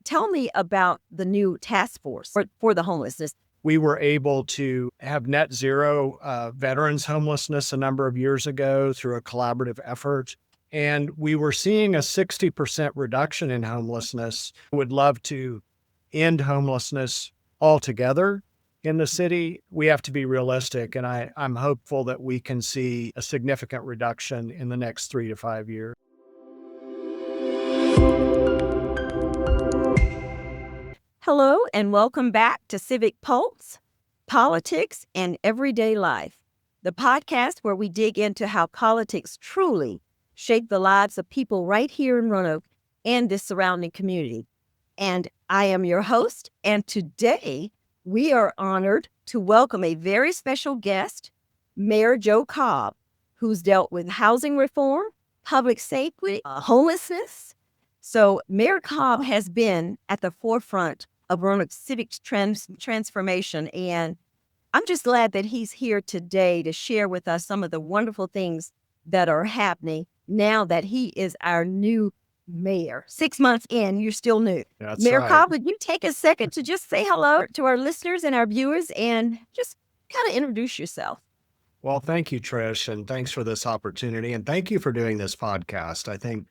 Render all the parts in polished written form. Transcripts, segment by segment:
tell me about the new task force for the homelessness. We were able to have net zero veterans homelessness a number of years ago through a collaborative effort. And we were seeing a 60% reduction in homelessness. Would love to end homelessness altogether in the city. We have to be realistic, and I'm hopeful that we can see a significant reduction in the next 3 to 5 years. Hello, and welcome back to Civic Pulse, Politics and Everyday Life, the podcast where we dig into how politics truly shape the lives of people right here in Roanoke and the surrounding community. And I am your host, and today we are honored to welcome a very special guest, Mayor Joe Cobb, who's dealt with housing reform, public safety, homelessness. So Mayor Cobb has been at the forefront of Roanoke's civic transformation, and I'm just glad that he's here today to share with us some of the wonderful things that are happening now that he is our new mayor. 6 months in, you're still new. That's Mayor right. Cobb, would you take a second to just say hello to our listeners and our viewers and just kind of introduce yourself? Well, thank you, Trish, and thanks for this opportunity. And thank you for doing this podcast. I think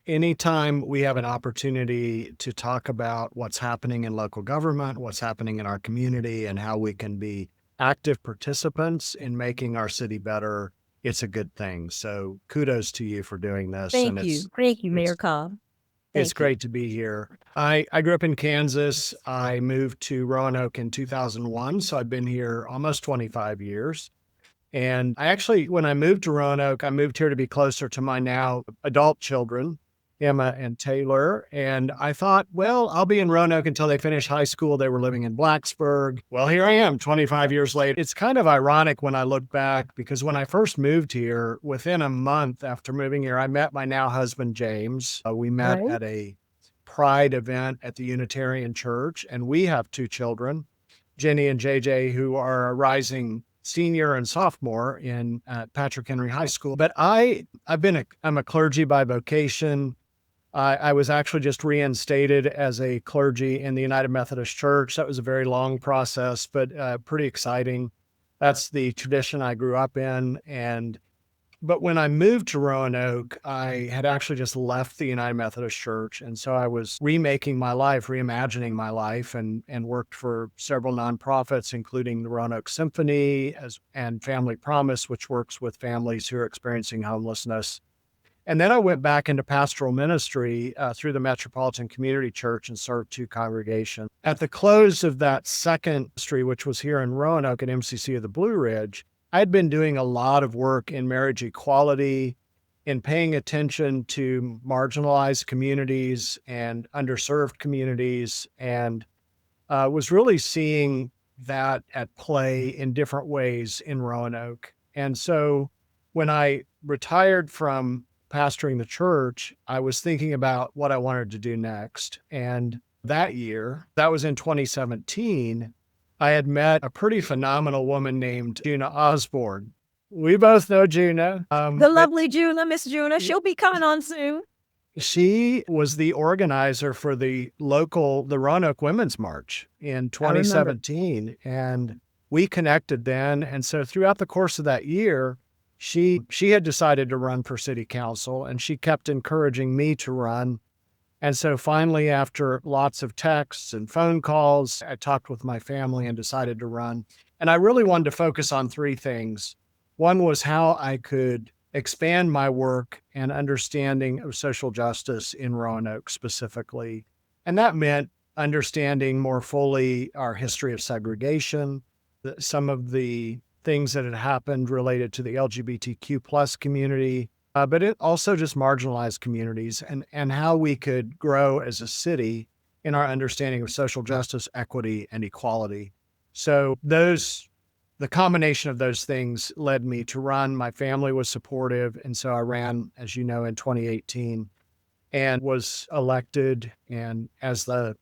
anytime we have an opportunity to talk about what's happening in local government, what's happening in our community, and how we can be active participants in making our city better, it's a good thing. So kudos to you for doing this. Thank you. Thank you, Mayor Cobb. It's great to be here. I grew up in Kansas. I moved to Roanoke in 2001, so I've been here almost 25 years. And when I moved to Roanoke, I moved here to be closer to my now adult children, Emma and Taylor. And I thought, well, I'll be in Roanoke until they finish high school. They were living in Blacksburg. Well, here I am 25 years later. It's kind of ironic when I look back, because when I first moved here, within a month after moving here, I met my now husband, James. We met at a Pride event at the Unitarian Church, and we have 2 children, Jenny and JJ, who are a rising senior and sophomore in Patrick Henry High School. But I'm a clergy by vocation. I was actually just reinstated as a clergy in the United Methodist Church. That was a very long process, but pretty exciting. That's the tradition I grew up in. But when I moved to Roanoke, I had actually just left the United Methodist Church. And so I was remaking my life, reimagining my life, and worked for several nonprofits, including the Roanoke Symphony and Family Promise, which works with families who are experiencing homelessness. And then I went back into pastoral ministry through the Metropolitan Community Church and served 2 congregations. At the close of that second ministry, which was here in Roanoke at MCC of the Blue Ridge, I had been doing a lot of work in marriage equality, in paying attention to marginalized communities and underserved communities, and was really seeing that at play in different ways in Roanoke. And so when I retired from pastoring the church, I was thinking about what I wanted to do next. And that year, that was in 2017, I had met a pretty phenomenal woman named Juna Osborne. We both know Juna. The lovely Juna, Miss Juna. She'll be coming on soon. She was the organizer for the Roanoke Women's March in 2017. And we connected then. And so throughout the course of that year, she had decided to run for city council, and she kept encouraging me to run. And so finally, after lots of texts and phone calls, I talked with my family and decided to run. And I really wanted to focus on 3 things. One was how I could expand my work and understanding of social justice in Roanoke specifically. And that meant understanding more fully our history of segregation, some of the things that had happened related to the LGBTQ plus community, but it also just marginalized communities, and how we could grow as a city in our understanding of social justice, equity, and equality. So the combination of those things led me to run. My family was supportive, and so I ran, as you know, in 2018 and was elected. And as the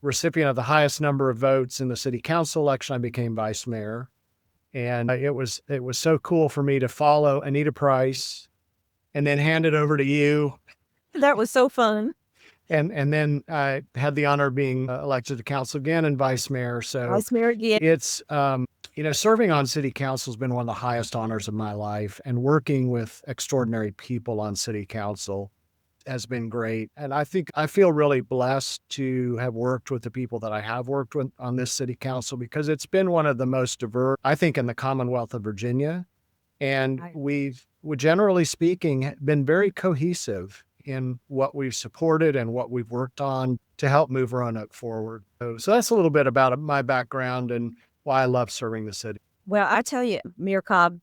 recipient of the highest number of votes in the city council election, I became vice mayor. And it was so cool for me to follow Anita Price and then hand it over to you. That was so fun. And then I had the honor of being elected to council again and vice mayor. So Vice Mayor again. it's, serving on city council has been one of the highest honors of my life, and working with extraordinary people on city council has been great. And I think I feel really blessed to have worked with the people that I have worked with on this city council, because it's been one of the most diverse, I think, in the Commonwealth of Virginia. And Right. we've, generally speaking, been very cohesive in what we've supported and what we've worked on to help move Roanoke forward. So that's a little bit about my background and why I love serving the city. Well, I tell you, Mayor Cobb,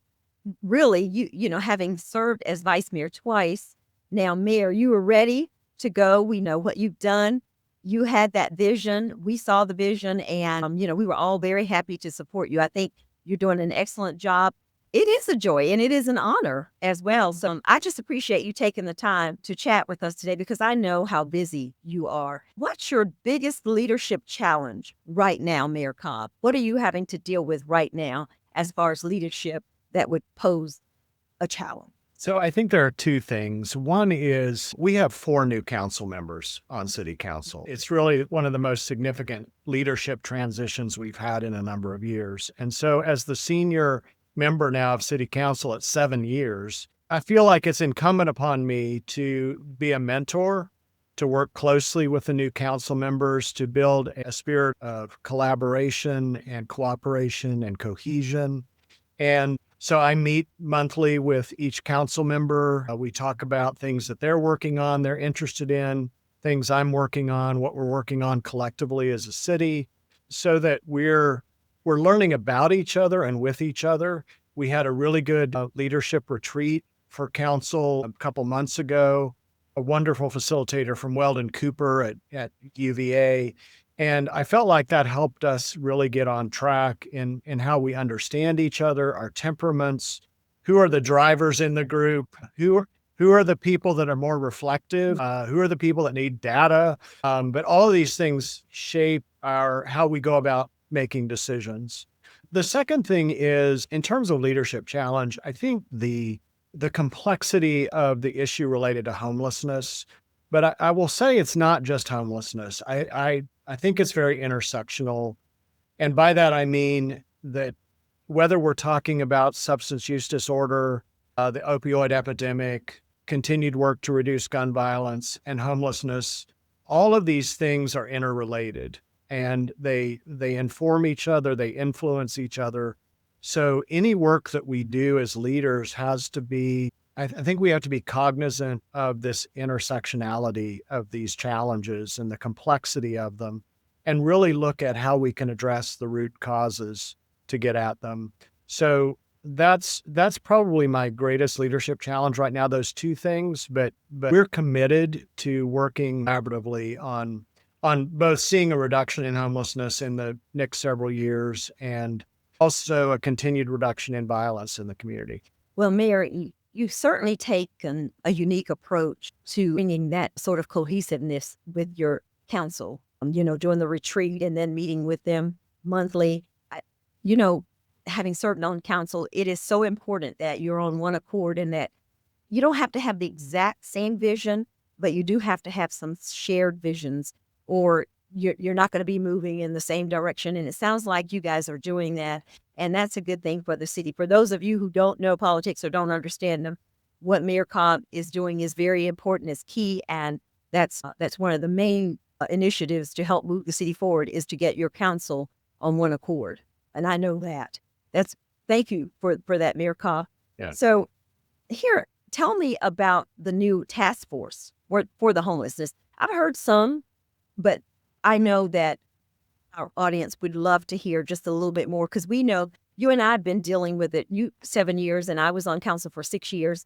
really, having served as vice mayor twice, now mayor, you were ready to go. We know what you've done. You had that vision. We saw the vision, and we were all very happy to support you. I think you're doing an excellent job. It is a joy and it is an honor as well. So I just appreciate you taking the time to chat with us today, because I know how busy you are. What's your biggest leadership challenge right now, Mayor Cobb? What are you having to deal with right now as far as leadership that would pose a challenge? So I think there are two things. One is we have 4 new council members on city council. It's really one of the most significant leadership transitions we've had in a number of years. And so as the senior member now of city council at 7 years, I feel like it's incumbent upon me to be a mentor, to work closely with the new council members, to build a spirit of collaboration and cooperation and cohesion. And so I meet monthly with each council member. We talk about things that they're working on, they're interested in, things I'm working on, what we're working on collectively as a city, so that we're learning about each other and with each other. We had a really good leadership retreat for council a couple months ago. A wonderful facilitator from Weldon Cooper at UVA. And I felt like that helped us really get on track in how we understand each other, our temperaments, who are the drivers in the group, who are the people that are more reflective, who are the people that need data. But all of these things shape how we go about making decisions. The second thing is, in terms of leadership challenge, I think the complexity of the issue related to homelessness. But I will say it's not just homelessness. I think it's very intersectional. And by that, I mean that whether we're talking about substance use disorder, the opioid epidemic, continued work to reduce gun violence, and homelessness, all of these things are interrelated, and they inform each other, they influence each other. So any work that we do as leaders has to be, I think we have to be cognizant of this intersectionality of these challenges and the complexity of them, and really look at how we can address the root causes to get at them. So that's probably my greatest leadership challenge right now, those two things, but we're committed to working collaboratively on both seeing a reduction in homelessness in the next several years and also a continued reduction in violence in the community. Well, Mayor, you've certainly taken a unique approach to bringing that sort of cohesiveness with your council, doing the retreat and then meeting with them monthly. You know, having served on council, it is so important that you're on one accord, and that you don't have to have the exact same vision, but you do have to have some shared visions, or you're not going to be moving in the same direction. And it sounds like you guys are doing that. And that's a good thing for the city. For those of you who don't know politics or don't understand them, what Mayor Cobb is doing is very important, is key. And that's one of the main initiatives to help move the city forward, is to get your council on one accord. And I know that. Thank you for that, Mayor Cobb. Yeah. So here, tell me about the new task force for the homelessness. I've heard some, but I know that our audience would love to hear just a little bit more, because we know you and I have been dealing with it. You 7 years, and I was on council for 6 years.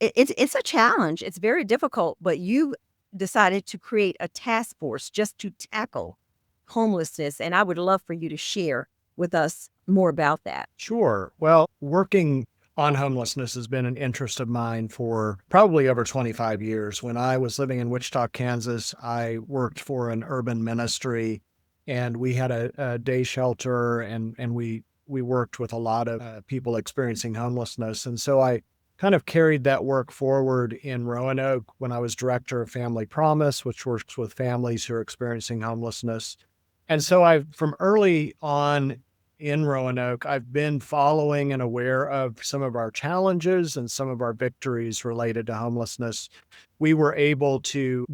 It's a challenge. It's very difficult, but you decided to create a task force just to tackle homelessness, and I would love for you to share with us more about that. Sure. Well, working on homelessness has been an interest of mine for probably over 25 years. When I was living in Wichita, Kansas, I worked for an urban ministry, and we had a day shelter, and we worked with a lot of people experiencing homelessness. And so I kind of carried that work forward in Roanoke when I was director of Family Promise, which works with families who are experiencing homelessness. And so from early on in Roanoke, I've been following and aware of some of our challenges and some of our victories related to homelessness. We were able to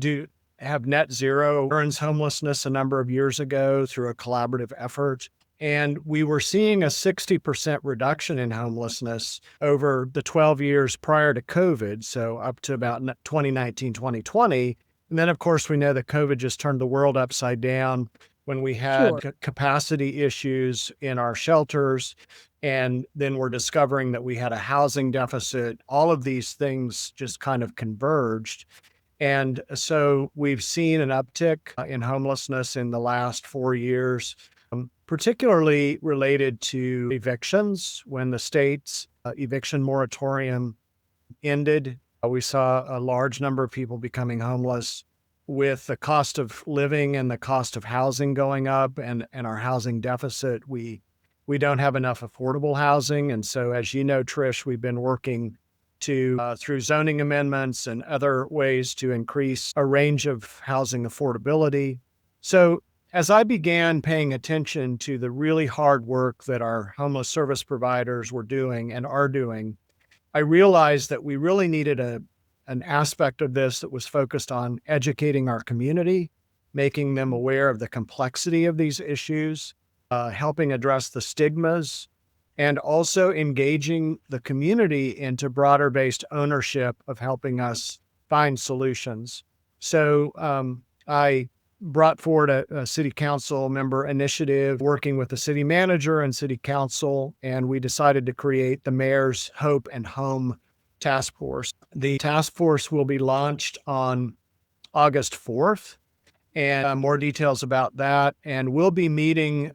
have net zero insurance homelessness a number of years ago through a collaborative effort. And we were seeing a 60% reduction in homelessness over the 12 years prior to COVID, so up to about 2019, 2020. And then, of course, we know that COVID just turned the world upside down when we had Sure. capacity issues in our shelters. And then we're discovering that we had a housing deficit. All of these things just kind of converged. And so we've seen an uptick in homelessness in the last 4 years, particularly related to evictions. When the state's eviction moratorium ended, we saw a large number of people becoming homeless. With the cost of living and the cost of housing going up and our housing deficit, we don't have enough affordable housing. And so, as you know, Trish, we've been working through zoning amendments and other ways to increase a range of housing affordability. So as I began paying attention to the really hard work that our homeless service providers were doing and are doing, I realized that we really needed an aspect of this that was focused on educating our community, making them aware of the complexity of these issues, helping address the stigmas, and also engaging the community into broader based ownership of helping us find solutions. So I brought forward a city council member initiative working with the city manager and city council, and we decided to create the Mayor's Hope and Home Task Force. The task force will be launched on August 4th, and more details about that. And we'll be meeting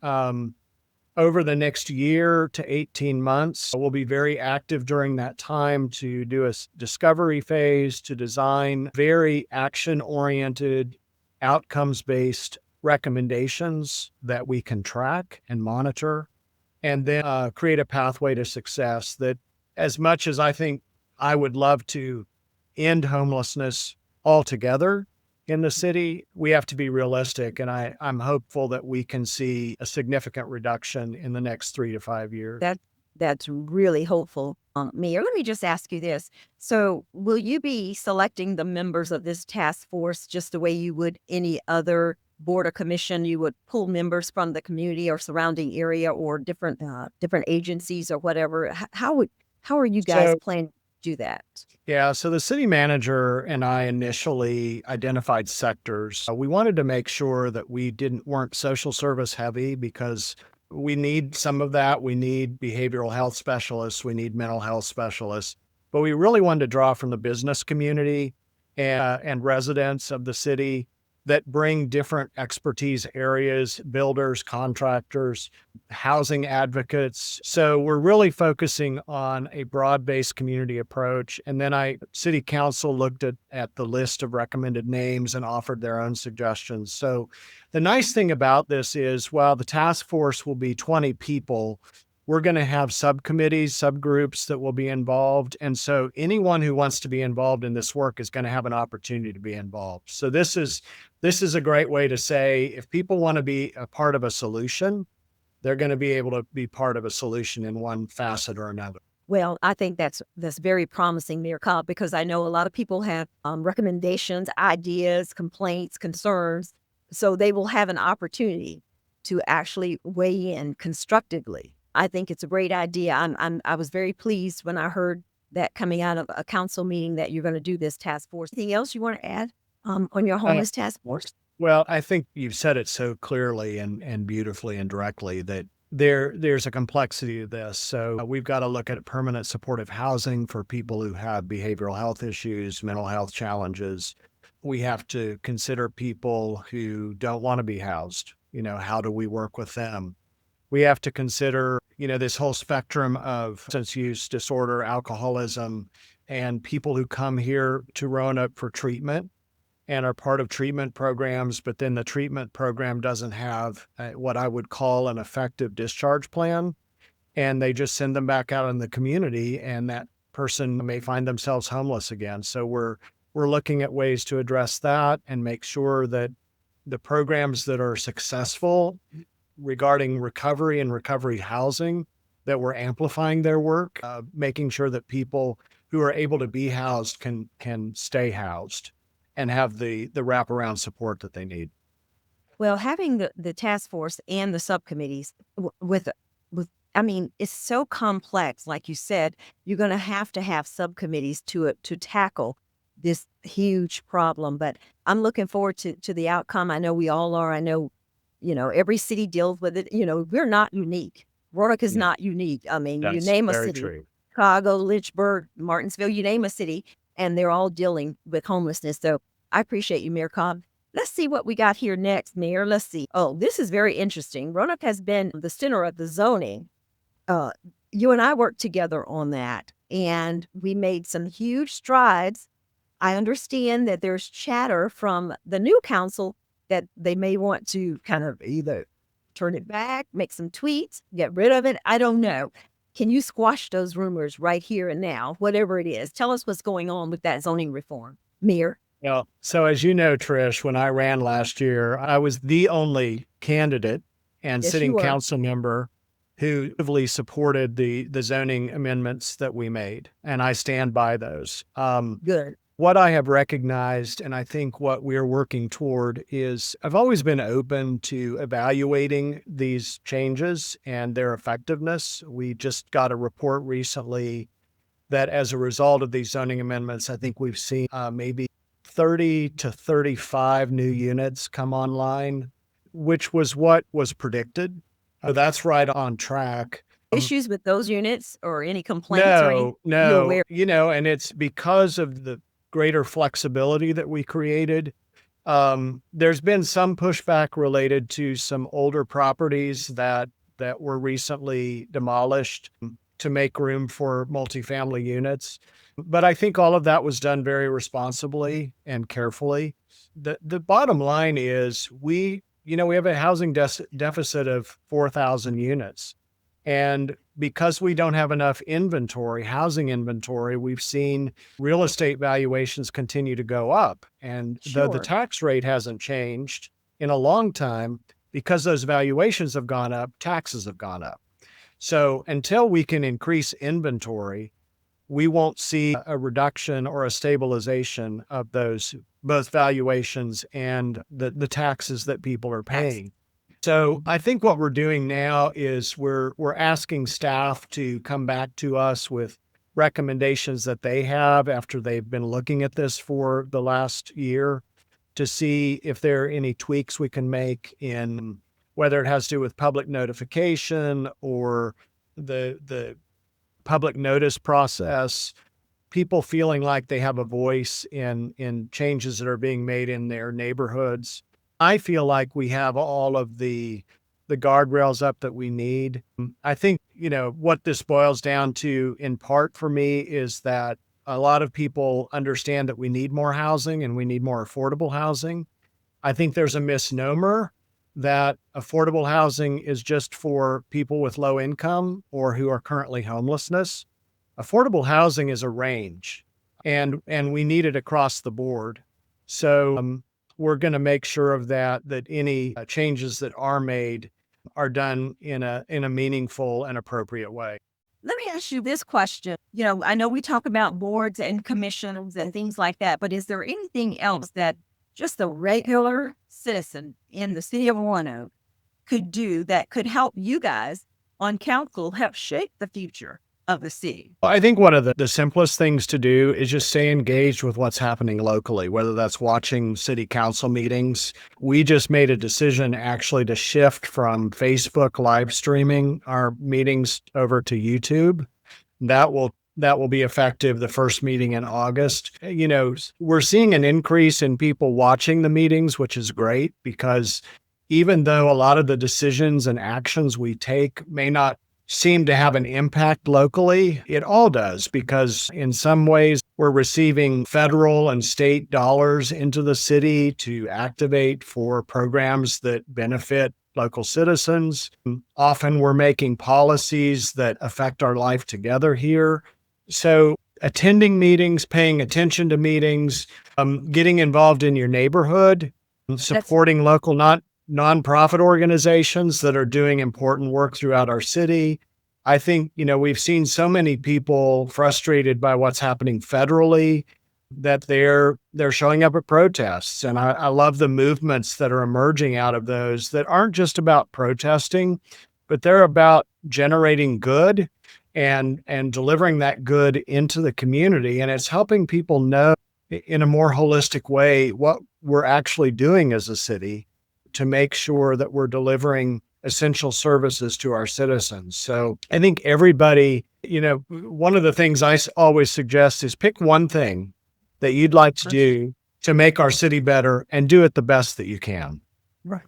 over the next year to 18 months. We'll be very active during that time to do a discovery phase, to design very action-oriented, outcomes-based recommendations that we can track and monitor, and then create a pathway to success. That, as much as I think I would love to end homelessness altogether in the city, we have to be realistic. And I'm hopeful that we can see a significant reduction in the next 3 to 5 years. That's really hopeful. Mayor, let me just ask you this. So will you be selecting the members of this task force just the way you would any other board or commission? You would pull members from the community or surrounding area or different agencies or whatever. How are you guys So, planning to do that? yeah, so the city manager and I initially identified sectors. We wanted to make sure that we weren't social service heavy, because we need some of that. We need behavioral health specialists. We need mental health specialists. But we really wanted to draw from the business community and residents of the city that bring different expertise areas, builders, contractors, housing advocates. So we're really focusing on a broad-based community approach. And then city council looked at the list of recommended names and offered their own suggestions. So the nice thing about this is, while the task force will be 20 people, we're going to have subcommittees, subgroups that will be involved. And so anyone who wants to be involved in this work is going to have an opportunity to be involved. So this is a great way to say, if people want to be a part of a solution, they're going to be able to be part of a solution in one facet or another. Well, I think that's very promising, Mayor Cobb, because I know a lot of people have recommendations, ideas, complaints, concerns. So they will have an opportunity to actually weigh in constructively. I think it's a great idea. I was very pleased when I heard that coming out of a council meeting that you're going to do this task force. Anything else you want to add on your homeless task force? Well, I think you've said it so clearly and beautifully and directly that there's a complexity to this. So we've got to look at permanent supportive housing for people who have behavioral health issues, mental health challenges. We have to consider people who don't want to be housed. How do we work with them? We have to consider, this whole spectrum of substance use disorder, alcoholism, and people who come here to Roanoke for treatment and are part of treatment programs, but then the treatment program doesn't have what I would call an effective discharge plan. And they just send them back out in the community, and person may find themselves homeless again. So we're looking at ways to address that and make sure that the programs that are successful regarding recovery and recovery housing, that we're amplifying their work, making sure that people who are able to be housed can stay housed and have the wraparound support that they need. Well, having the task force and the subcommittees with I mean, it's so complex. Like you said, you're going to have subcommittees to tackle this huge problem. But I'm looking forward to the outcome. I know we all are. I know, every city deals with it. We're not unique. Roanoke is Yeah, not unique. I mean, you that's name a very city, true. Chicago, Lynchburg, Martinsville, you name a city, and they're all dealing with homelessness. So I appreciate you, Mayor Cobb. Let's see what we got here next, Mayor. Let's see. Oh, this is very interesting. Roanoke has been the center of the zoning. Uh, you and I worked together on that, and we made some huge strides. I understand that there's chatter from the new council that they may want to kind of either turn it back, make some tweets, get rid of it. I don't know. Can you squash those rumors right here and now, whatever it is? Tell us what's going on with that zoning reform, Mayor. Yeah. So as you know, Trish, when I ran last year, I was the only candidate and Yes, you sitting were. council member who actively supported the zoning amendments that we made, and I stand by those. Good. What I have recognized, and I think what we're working toward, is I've always been open to evaluating these changes and their effectiveness. We just got a report recently that as a result of these zoning amendments, I think we've seen maybe 30 to 35 new units come online, which was what was predicted. So that's right on track. Issues with those units or any complaints or anything? No, You no, aware? and it's because of the greater flexibility that we created. There's been some pushback related to some older properties that were recently demolished to make room for multifamily units. But I think all of that was done very responsibly and carefully. The bottom line is we have a housing deficit of 4,000 units. And because we don't have enough inventory, housing inventory, we've seen real estate valuations continue to go up. And though the Sure. tax rate hasn't changed in a long time, because those valuations have gone up, taxes have gone up. So until we can increase inventory, we won't see a reduction or a stabilization of those both valuations and the taxes that people are Tax. paying. So I think what we're doing now is we're asking staff to come back to us with recommendations that they have after they've been looking at this for the last year to see if there are any tweaks we can make in whether it has to do with public notification or the public notice process, people feeling like they have a voice in changes that are being made in their neighborhoods. I feel like we have all of the guardrails up that we need. I think, what this boils down to in part for me is that a lot of people understand that we need more housing and we need more affordable housing. I think there's a misnomer that affordable housing is just for people with low income or who are currently homelessness. Affordable housing is a range, and we need it across the board. So we're going to make sure of that any changes that are made are done in a meaningful and appropriate way. Let me ask you this question. I know we talk about boards and commissions and things like that, but is there anything else that just a regular citizen in the city of Roanoke could do that could help you guys on council help shape the future of the city? I think one of the simplest things to do is just stay engaged with what's happening locally, whether that's watching city council meetings. We just made a decision actually to shift from Facebook live streaming our meetings over to YouTube. That will be effective the first meeting in August. We're seeing an increase in people watching the meetings, which is great because even though a lot of the decisions and actions we take may not seem to have an impact locally, it all does because in some ways we're receiving federal and state dollars into the city to activate for programs that benefit local citizens. Often we're making policies that affect our life together here. So attending meetings, paying attention to meetings, getting involved in your neighborhood, That's supporting local nonprofit organizations that are doing important work throughout our city. I think, we've seen so many people frustrated by what's happening federally that they're showing up at protests. And I love the movements that are emerging out of those that aren't just about protesting, but they're about generating good and delivering that good into the community. And it's helping people know in a more holistic way what we're actually doing as a city to make sure that we're delivering essential services to our citizens. So I think everybody, one of the things always suggest is pick one thing that you'd like to do to make our city better and do it the best that you can. right.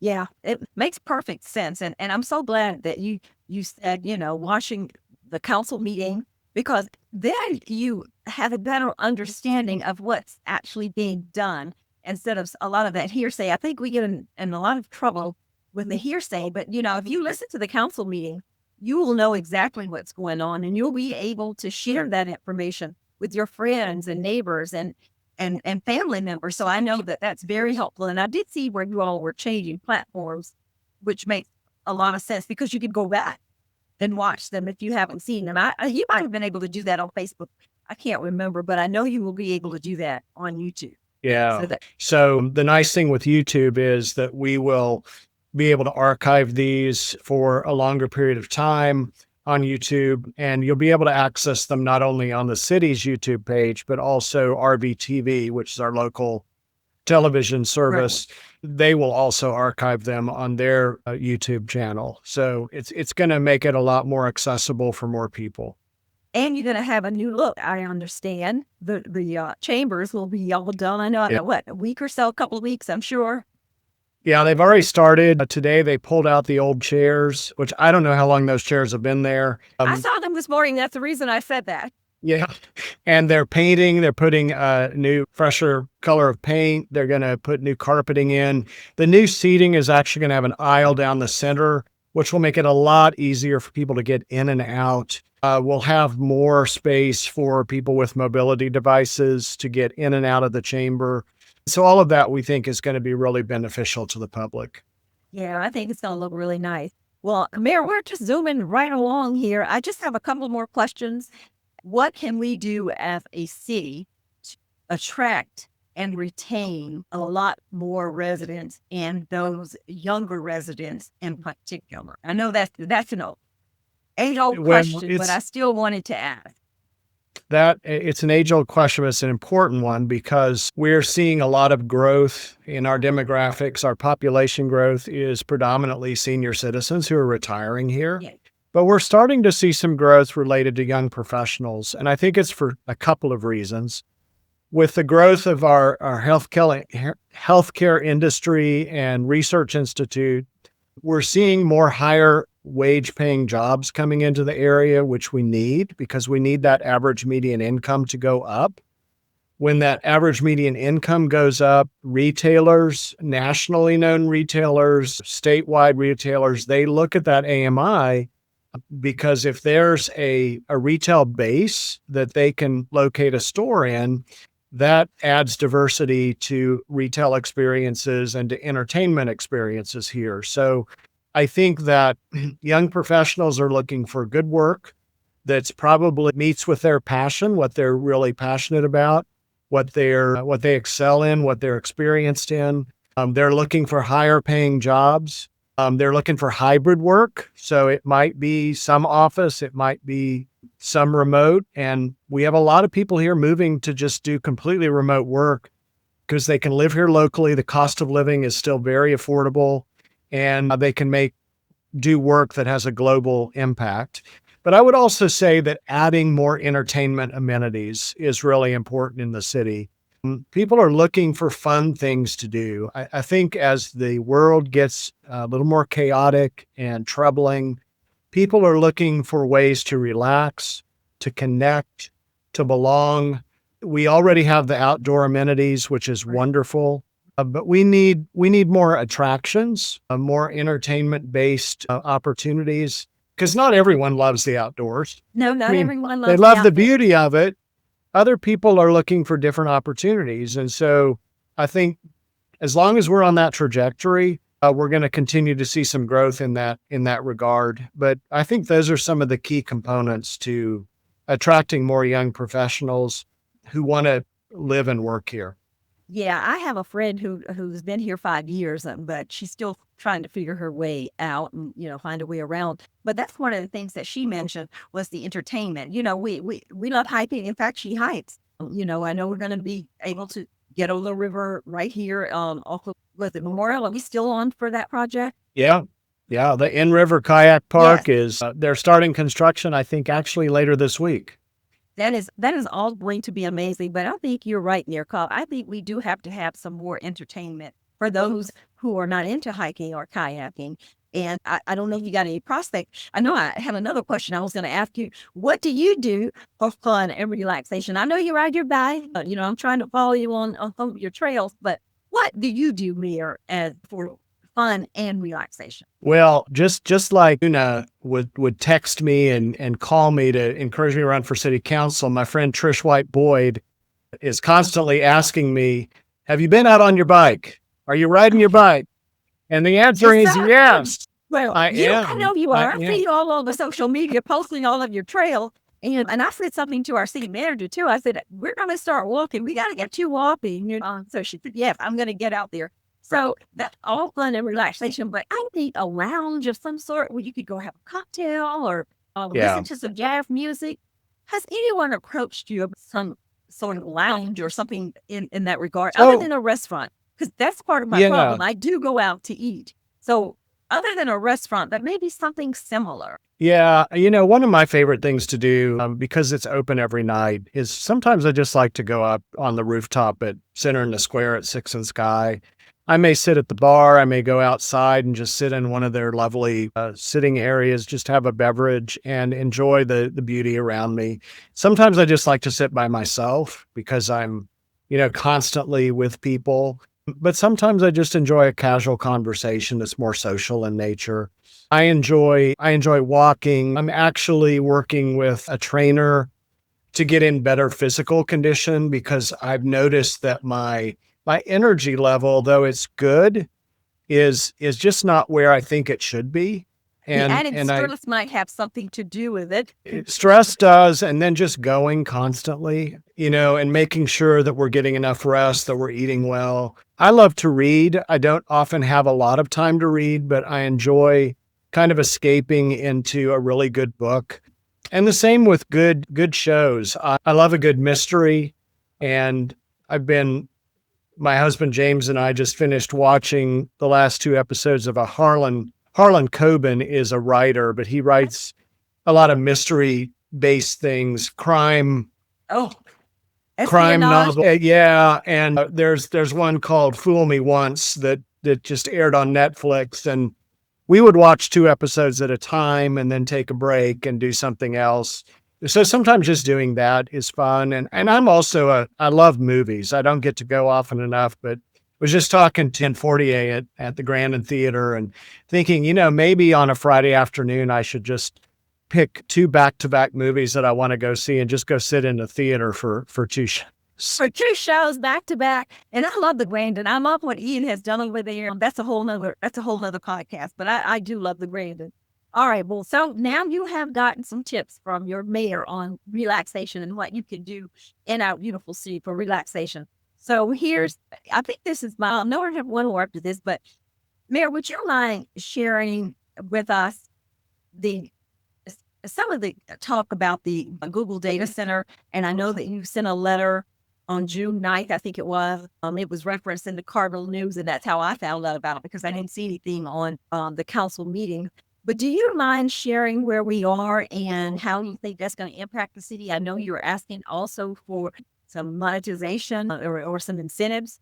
Yeah, it makes perfect sense. And I'm so glad that you said, watching the council meeting, because then you have a better understanding of what's actually being done instead of a lot of that hearsay. I think we get in a lot of trouble with the hearsay, but if you listen to the council meeting, you will know exactly what's going on and you'll be able to share that information with your friends and neighbors and family members. So I know that that's very helpful. And I did see where you all were changing platforms, which makes a lot of sense because you could go back and watch them if you haven't seen them. You might have been able to do that on Facebook. I can't remember, but I know you will be able to do that on YouTube. Yeah. So So the nice thing with YouTube is that we will be able to archive these for a longer period of time on YouTube, and you'll be able to access them not only on the city's YouTube page, but also RBTV, which is our local television service. They will also archive them on their YouTube channel. So it's going to make it a lot more accessible for more people. And you're going to have a new look. I understand the chambers will be all done. I know, a week or so, a couple of weeks, I'm sure. Yeah, they've already started. Today, they pulled out the old chairs, which I don't know how long those chairs have been there. I saw them this morning. That's the reason I said that. Yeah. And they're painting. They're putting a new, fresher color of paint. They're going to put new carpeting in. The new seating is actually going to have an aisle down the center, which will make it a lot easier for people to get in and out. We'll have more space for people with mobility devices to get in and out of the chamber. So all of that we think is going to be really beneficial to the public. Yeah, I think it's going to look really nice. Well, Mayor, we're just zooming right along here. I just have a couple more questions. What can we do as a city to attract and retain a lot more residents and those younger residents in particular? I know that's an age-old question, but I still wanted to ask. It's an age-old question, but it's an important one because we're seeing a lot of growth in our demographics. Our population growth is predominantly senior citizens who are retiring here. Yeah. But we're starting to see some growth related to young professionals. And I think it's for a couple of reasons. With the growth of our healthcare industry and research institute, we're seeing more higher wage paying jobs coming into the area, which we need because we need that average median income to go up. When that average median income goes up, retailers, nationally known retailers, statewide retailers, they look at that AMI because if there's a retail base that they can locate a store in, that adds diversity to retail experiences and to entertainment experiences here. So I think that young professionals are looking for good work that's probably meets with their passion, what they're really passionate about, what they excel in, what they're experienced in. They're looking for higher paying jobs. They're looking for hybrid work. So it might be some office, it might be some remote. And we have a lot of people here moving to just do completely remote work because they can live here locally. The cost of living is still very affordable and they can do work that has a global impact. But I would also say that adding more entertainment amenities is really important in the city. People are looking for fun things to do. I think as the world gets a little more chaotic and troubling, people are looking for ways to relax, to connect, to belong. We already have the outdoor amenities, which is wonderful, but we need more attractions, more entertainment-based opportunities, because not everyone loves the outdoors. No, I not mean, everyone they loves the love the outdoors. beauty of it. Other people are looking for different opportunities. And so I think as long as we're on that trajectory, we're going to continue to see some growth in that regard. But I think those are some of the key components to attracting more young professionals who want to live and work here. Yeah, I have a friend who's been here 5 years, but she's still trying to figure her way out and find a way around. But that's one of the things that she mentioned was the entertainment. We love hiking. In fact, she hikes. I know we're going to be able to get on the river right here. Off of was it Memorial? Are we still on for that project? Yeah. Yeah. The In River Kayak Yes. Park is, they're starting construction, I think, actually later this week. That is all going to be amazing. But I think you're right, Nicole. I think we do have to have some more entertainment for those who are not into hiking or kayaking. And I don't know if you got any prospects. I know I have another question I was going to ask you. What do you do for fun and relaxation? I know you ride your bike. I'm trying to follow you on some of your trails, but what do you do, Mayor, as for fun and relaxation? Well, just like Una would text me and call me to encourage me to run for city council, my friend Trish White Boyd is constantly asking me, "Have you been out on your bike? Are you riding your bike?" And the answer Yes, is sir. yes. Well, I I know am. you I are. I see am. you all over social media posting all of your trail. And I said something to our city manager too. I said, we're going to start walking. We got to get you walking. So she said, yes, I'm going to get out there. So that's all fun and relaxation. But I need a lounge of some sort where you could go have a cocktail or Yeah. listen to some jazz music. Has anyone approached you about some sort of lounge or something in that regard, other So than a restaurant? Because that's part of my yeah. problem. I do go out to eat. So other than a restaurant, that may be something similar. Yeah, one of my favorite things to do, because it's open every night, is sometimes I just like to go up on the rooftop at Center in the Square at Six and Sky. I may sit at the bar. I may go outside and just sit in one of their lovely sitting areas, just have a beverage and enjoy the beauty around me. Sometimes I just like to sit by myself because I'm, constantly with people. But sometimes I just enjoy a casual conversation that's more social in nature. I enjoy walking. I'm actually working with a trainer to get in better physical condition because I've noticed that my energy level, though it's good, is just not where I think it should be. The And added and I stress might have something to do with it. stress does, and then just going constantly, and making sure that we're getting enough rest, that we're eating well. I love to read. I don't often have a lot of time to read, but I enjoy kind of escaping into a really good book. And the same with good shows. I love a good mystery, and I've been my husband James and I just finished watching the last two episodes of a Harlan Coben is a writer, but he writes a lot of mystery based things, Oh, crime espionage. novel. Yeah, and there's one called Fool Me Once that just aired on Netflix, and we would watch two episodes at a time and then take a break and do something else. So sometimes just doing that is fun. And I'm also I love movies. I don't get to go often enough, but was just talking to 1048 at the Grandin Theater and thinking, maybe on a Friday afternoon, I should just pick two back-to-back movies that I want to go see and just go sit in the theater for two shows. For two shows back to back. And I love the Grandin. I love what Ian has done over there. That's a whole nother podcast. But I do love the Grandin. All right. Well, so now you have gotten some tips from your mayor on relaxation and what you can do in our beautiful city for relaxation. So I think this is I know I have one more after this, but Mayor, would you mind sharing with us the some of the talk about the Google data center? And I know that you sent a letter on June 9th, I think it was. It was referenced in the Cardinal News, and that's how I found out about it because I didn't see anything on the council meeting. But do you mind sharing where we are and how you think that's going to impact the city? I know you were asking also for some monetization or some incentives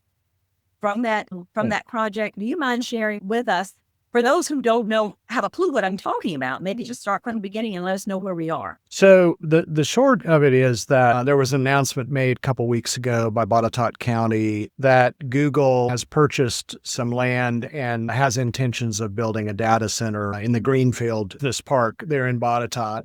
from that project. Do you mind sharing with us for those who don't have a clue what I'm talking about, maybe just start from the beginning and let us know where we are. So the short of it is that there was an announcement made a couple weeks ago by Botetourt County that Google has purchased some land and has intentions of building a data center in the Greenfield, this park there in Botetourt.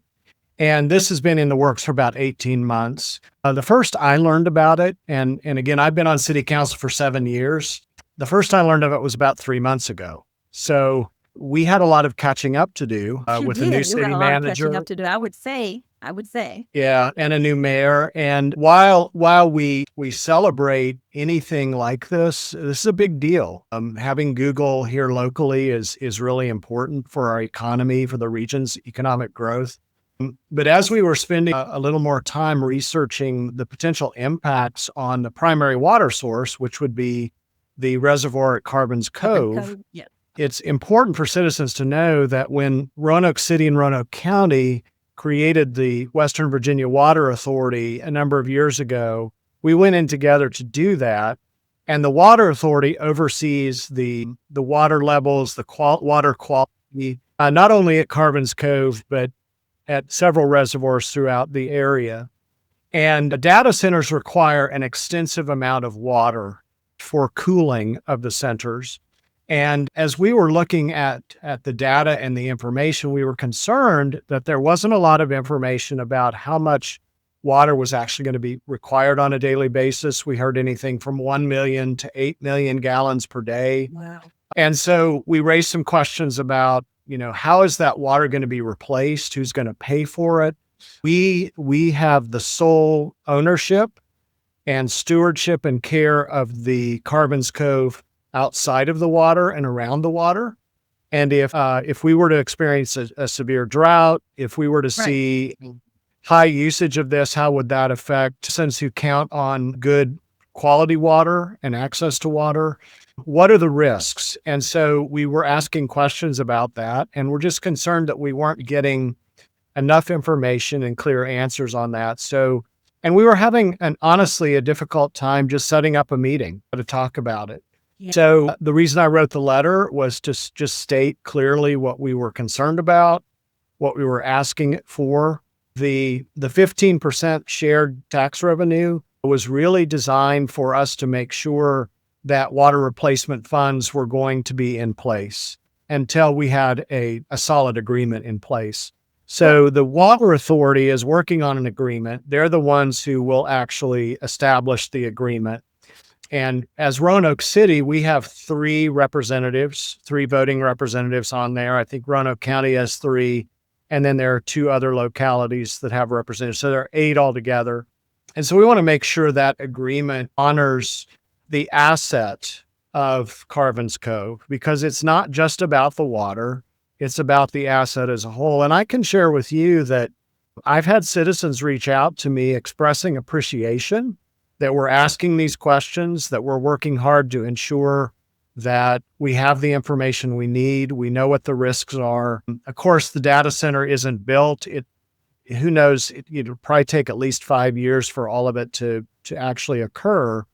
And this has been in the works for about 18 months. The first I learned about it, and again, I've been on city council for 7 years. The first I learned of it was about 3 months ago. So we had a lot of catching up to do with the new You city got a lot of catching manager. up to do. I would say. Yeah, and a new mayor. And while we celebrate anything like this is a big deal. Having Google here locally is really important for our economy, for the region's economic growth. But as we were spending a little more time researching the potential impacts on the primary water source, which would be the reservoir at Carbons Cove, Yeah. it's important for citizens to know that when Roanoke City and Roanoke County created the Western Virginia Water Authority a number of years ago, we went in together to do that. And the Water Authority oversees the water levels, the water quality, not only at Carbons Cove, but at several reservoirs throughout the area. And data centers require an extensive amount of water for cooling of the centers. And as we were looking at the data and the information, we were concerned that there wasn't a lot of information about how much water was actually going to be required on a daily basis. We heard anything from 1 million to 8 million gallons per day. Wow. And so we raised some questions about, how is that water going to be replaced? Who's going to pay for it? We have the sole ownership and stewardship and care of the Carbons Cove outside of the water and around the water. And if we were to experience a severe drought, if we were to see high usage of this, how would that affect citizens who count on good quality water and access to water? What are the risks? And so we were asking questions about that, and we're just concerned that we weren't getting enough information and clear answers on that. So, and we were having honestly a difficult time just setting up a meeting to talk about it. Yeah. So the reason I wrote the letter was to just state clearly what we were concerned about, what we were asking for. The 15% shared tax revenue was really designed for us to make sure that water replacement funds were going to be in place until we had a solid agreement in place. So the Water Authority is working on an agreement. They're the ones who will actually establish the agreement. And as Roanoke City, we have 3 voting representatives on there. I think Roanoke County has 3. And then there are 2 other localities that have representatives. So there are 8 altogether. And so we want to make sure that agreement honors the asset of Carbons Cove, because it's not just about the water, it's about the asset as a whole. And I can share with you that I've had citizens reach out to me expressing appreciation that we're asking these questions, that we're working hard to ensure that we have the information we need. We know what the risks are. Of course, the data center isn't built. Who knows, it'll probably take at least 5 years for all of it to actually occur.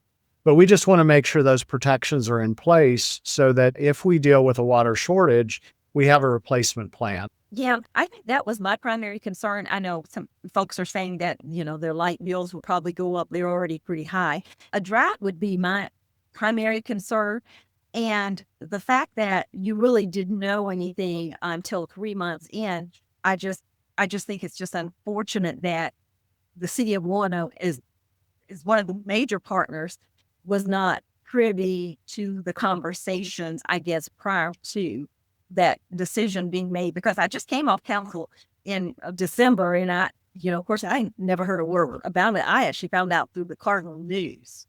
But we just want to make sure those protections are in place so that if we deal with a water shortage, we have a replacement plan. Yeah, I think that was my primary concern. I know some folks are saying that, their light bills will probably go up. They're already pretty high. A drought would be my primary concern. And the fact that you really didn't know anything until 3 months in, I just think it's just unfortunate that the city of Roanoke is one of the major partners, was not privy to the conversations, I guess, prior to that decision being made. Because I just came off council in December, and of course, I never heard a word about it. I actually found out through the Cardinal News.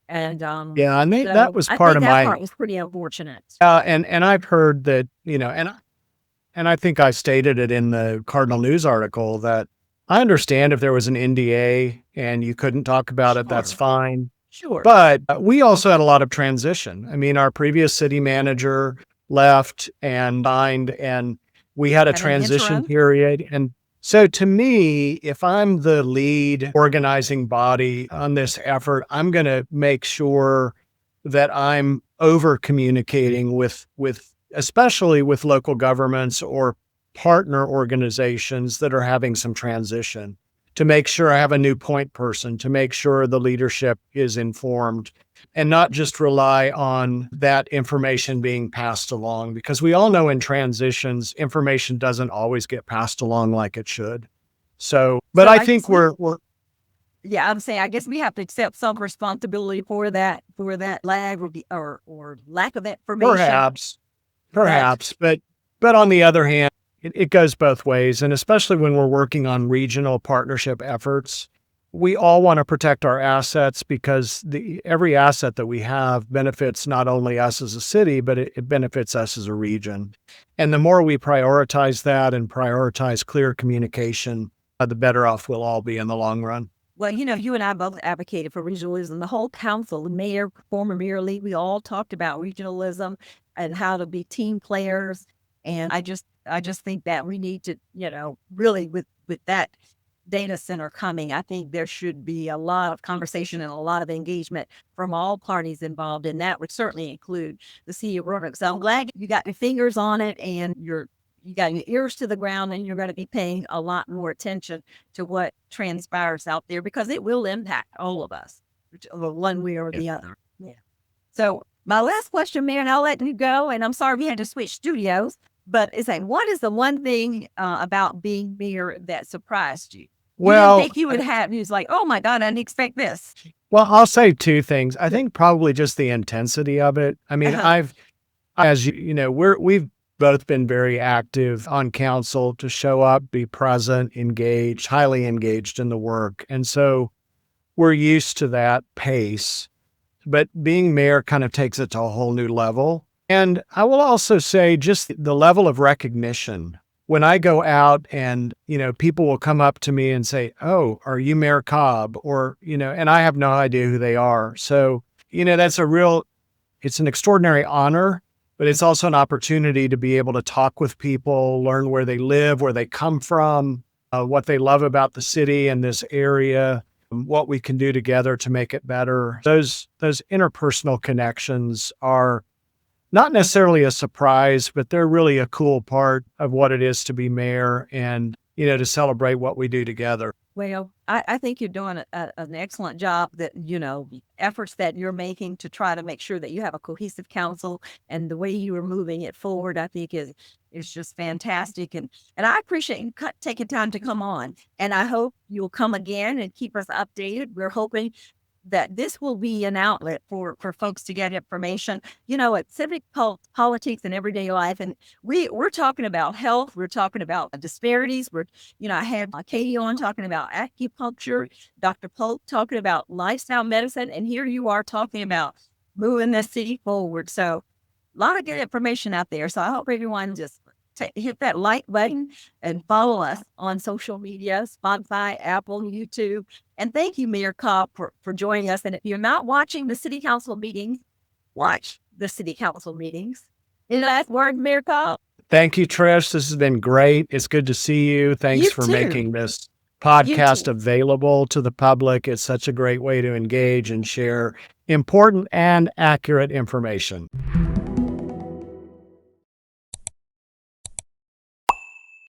And yeah, and so that was I part think of that my part was pretty unfortunate. and I've heard that, and I think I stated it in the Cardinal News article that I understand if there was an NDA and you couldn't talk about it, that's fine. Sure. But we also had a lot of transition. I mean, our previous city manager left and died, and we had a transition period. And so to me, if I'm the lead organizing body on this effort, I'm going to make sure that I'm over communicating with especially with local governments or partner organizations that are having some transition, to make sure I have a new point person, to make sure the leadership is informed and not just rely on that information being passed along, because we all know in transitions, information doesn't always get passed along like it should. So, but So I I think guess we, we're yeah, I'm saying I guess we have to accept some responsibility for that lag or lack of information perhaps, that perhaps, but on the other hand, it goes both ways. And especially when we're working on regional partnership efforts, we all want to protect our assets because every asset that we have benefits not only us as a city, but it benefits us as a region. And the more we prioritize that and prioritize clear communication, the better off we'll all be in the long run. well, you and I both advocated for regionalism. The whole council, the mayor, former mayor Lee, we all talked about regionalism and how to be team players. And I just think that we need to, really with that data center coming, I think there should be a lot of conversation and a lot of engagement from all parties involved, and that would certainly include the city of Roanoke. So I'm glad you got your fingers on it and you got your ears to the ground, and you're going to be paying a lot more attention to what transpires out there because it will impact all of us, one way or the other. Yeah. So my last question, Mayor, and I'll let you go. And I'm sorry we had to switch studios, but it's like, what is the one thing about being mayor that surprised you? You didn't Well, think you would have. You was like, oh my God, I didn't expect this. well, I'll say two things. I think probably just the intensity of it. I mean, Uh-huh. as we've both been very active on council to show up, be present, engaged, highly engaged in the work. And so we're used to that pace, but being mayor kind of takes it to a whole new level. And I will also say just the level of recognition. When I go out and, people will come up to me and say, "Oh, are you Mayor Cobb?" Or, and I have no idea who they are. So, that's it's an extraordinary honor, but it's also an opportunity to be able to talk with people, learn where they live, where they come from, what they love about the city and this area, what we can do together to make it better. Those interpersonal connections are not necessarily a surprise, but they're really a cool part of what it is to be mayor and, to celebrate what we do together. Well, I think you're doing an excellent job that, efforts that you're making to try to make sure that you have a cohesive council, and the way you are moving it forward, I think is just fantastic. And I appreciate you taking time to come on, and I hope you'll come again and keep us updated. We're hoping that this will be an outlet for folks to get information, at Civic Pulse, politics and everyday life. And we're talking about health. We're talking about disparities. I had Katie on talking about acupuncture, Dr. Polk talking about lifestyle medicine. And here you are talking about moving the city forward. So a lot of good information out there. So I hope everyone just hit that like button and follow us on social media, Spotify, Apple, YouTube. And thank you, Mayor Cobb, for joining us. And if you're not watching the city council meetings, watch the city council meetings. Any last word, Mayor Cobb? Thank you, Trish. This has been great. It's good to see you. Thanks You for too. making this You podcast too. available to the public. It's such a great way to engage and share important and accurate information.